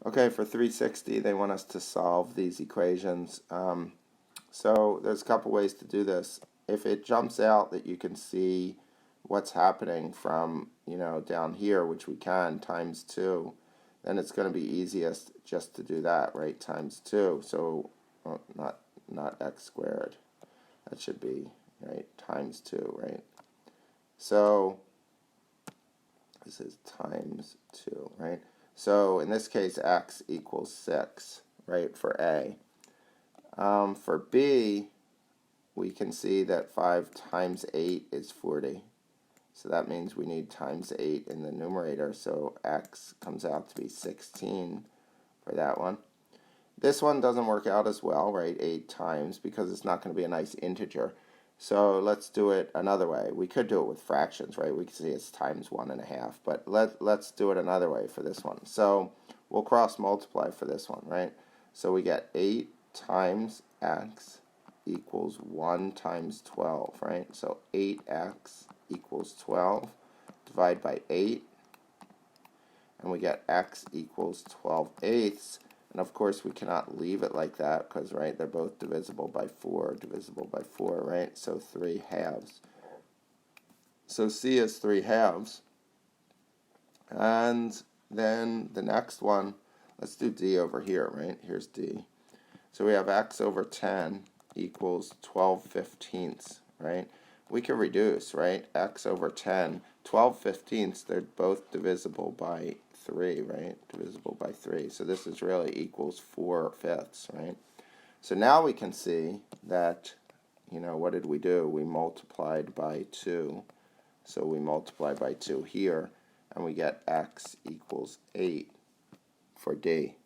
Okay, for 360, they want us to solve these equations. So there's a couple ways to do this. If it jumps out that you can see what's happening from, down here, which we can, times 2, then it's going to be easiest just to do that, right? Times 2. So not x squared. That should be, right, times 2, right? So this is times 2, right? So in this case, x equals 6, right, for A. For B, we can see that 5 times 8 is 40. So that means we need times 8 in the numerator, so x comes out to be 16 for that one. This one doesn't work out as well, right, 8 times, because it's not going to be a nice integer. So let's do it another way. We could do it with fractions, right? We can see it's times 1.5, but let's do it another way for this one. So we'll cross multiply for this one, right? So we get 8 times x equals 1 times 12, right? So 8x equals 12. Divide by 8, and we get x equals 12/8. And of course, we cannot leave it like that because, right, they're both divisible by 4, right? So 3 halves. So C is 3 halves. And then the next one, let's do D over here, right? Here's D. So we have x over 10 equals 12/15, right? We can reduce, right? X over 10, 12/15, they're both divisible by 3, right? Divisible by 3. So this is really equals 4/5, right? So now we can see that, what did we do? We multiplied by 2. So we multiply by 2 here, and we get x equals 8 for D.